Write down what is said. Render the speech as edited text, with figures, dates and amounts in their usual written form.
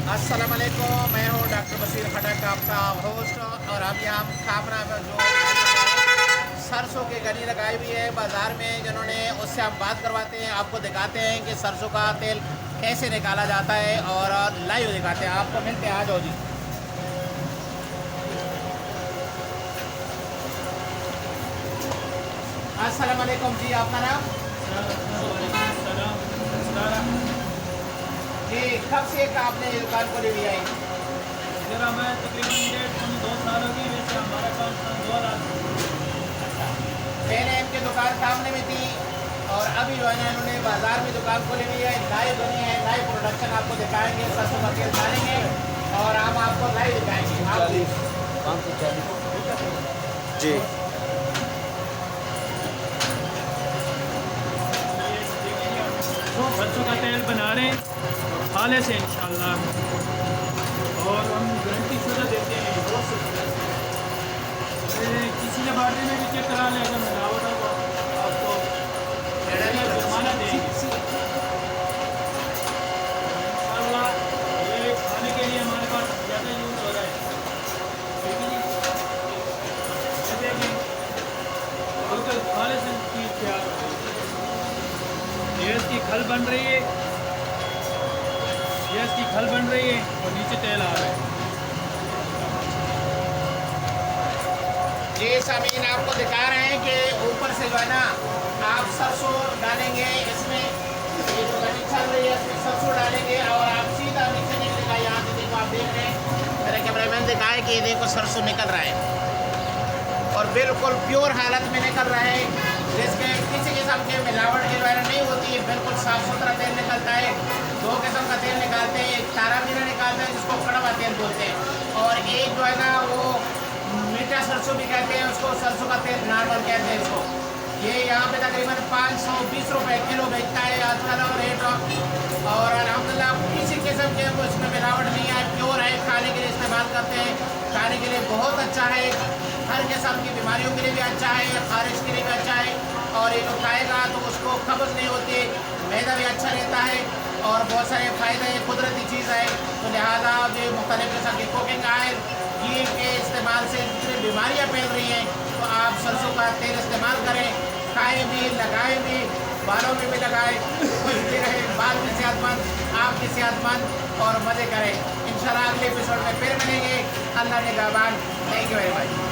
अस्सलाम वालेकुम, मैं हूँ डॉक्टर बशीर खटक, आपका होस्ट। और हम यहाँ खामरा में जो सरसों की गनी लगाई हुई है बाज़ार में, जिन्होंने उससे हम बात करवाते हैं, आपको दिखाते हैं कि सरसों का तेल कैसे निकाला जाता है और लाइव दिखाते हैं आपको। मिलते हैं, आ जाओ जी। अस्सलाम वालेकुम जी, आपका नाम? जी, कब से आपने ये दुकान खोली हुई है? मेरा मैं तकरीबन 2 साल हो गई। वैसे हमारा काम 2000। पहले इनकी दुकान सामने में थी और अभी जो है ना इन्होंने बाज़ार में दुकान खोली हुई है। लाइव बनी है, लाइव प्रोडक्शन आपको दिखाएंगे, सरसों का तेल डालेंगे और हम आपको लाइव दिखाएंगे। 540 जी। सरसों का तेल बना रहे हैं हाले से इंशाल्लाह, और हम गारंटी शुदा देते हैं। किसी के बारे में भी चेक करा लें, अगर मिलावट हो तो आपको जुर्माना देंगे इंशाल्लाह। ये खाने के लिए हमारे पास ज़्यादा यूज़ हो रहा है, ठीक है जी। ये देखें, बिल्कुल खाने से चीज़ तैयार हो रही है। ये इसकी खल बन रही है, ये इसकी खल बन रही है और नीचे तेल आ रहा है। जी सामीन, आपको दिखा रहे हैं कि ऊपर से जो है ना आप सरसों डालेंगे इसमें, ये जो गनी चल रही है इसमें सरसों डालेंगे और आप सीधा नीचे निकलेगा। यहाँ से देखो, आप देख रहे हैं, मेरे कैमरामैन दिखाए कि ये देखो सरसों निकल रहा है और बिल्कुल प्योर हालत में निकल रहा है, जिसमें किसी किस्म के मिलावट की वजह नहीं होती है। बिल्कुल साफ़ सुथरा तेल निकलता है। 2 किस्म का तेल निकालते हैं, एक तारा मीरा निकालते हैं जिसको कड़वा तेल बोलते हैं, और एक जो है ना वो मीठा सरसों भी कहते हैं उसको, सरसों का तेल नॉर्मल कहते हैं इसको। ये यहाँ पे तकरीबन 520 रुपये किलो बेचता है आजकल रेट। और अल्हम्दुलिल्लाह किसी किस्म के इसमें मिलावट नहीं है, प्योर है, खाने के लिए इस्तेमाल करते हैं, खाने के लिए बहुत अच्छा है, हर किस्म की बीमारियों के लिए भी अच्छा है, खारिश के लिए भी अच्छा है। और ये जो खाएगा तो उसको कब्ज़ नहीं होती, मैदा भी अच्छा रहता है और बहुत सारे फ़ायदे, कुदरती चीज़ है। तो लिहाजा जो मुख्तलिफ़ किस्म की कुकिंग ऑयल घी के इस्तेमाल से जितनी बीमारियाँ फैल रही हैं, तो आप सरसों का तेल इस्तेमाल करें, खाएँ भी, लगाएँ भी, बालों में भी लगाएँ, खुशबू रहे, बाल भी सेहतमंद, आप भी सेहतमंद और मज़े करें। इंशाल्लाह अगले एपिसोड में फिर मिलेंगे। अल्लाह निगहबान। Thank you very much.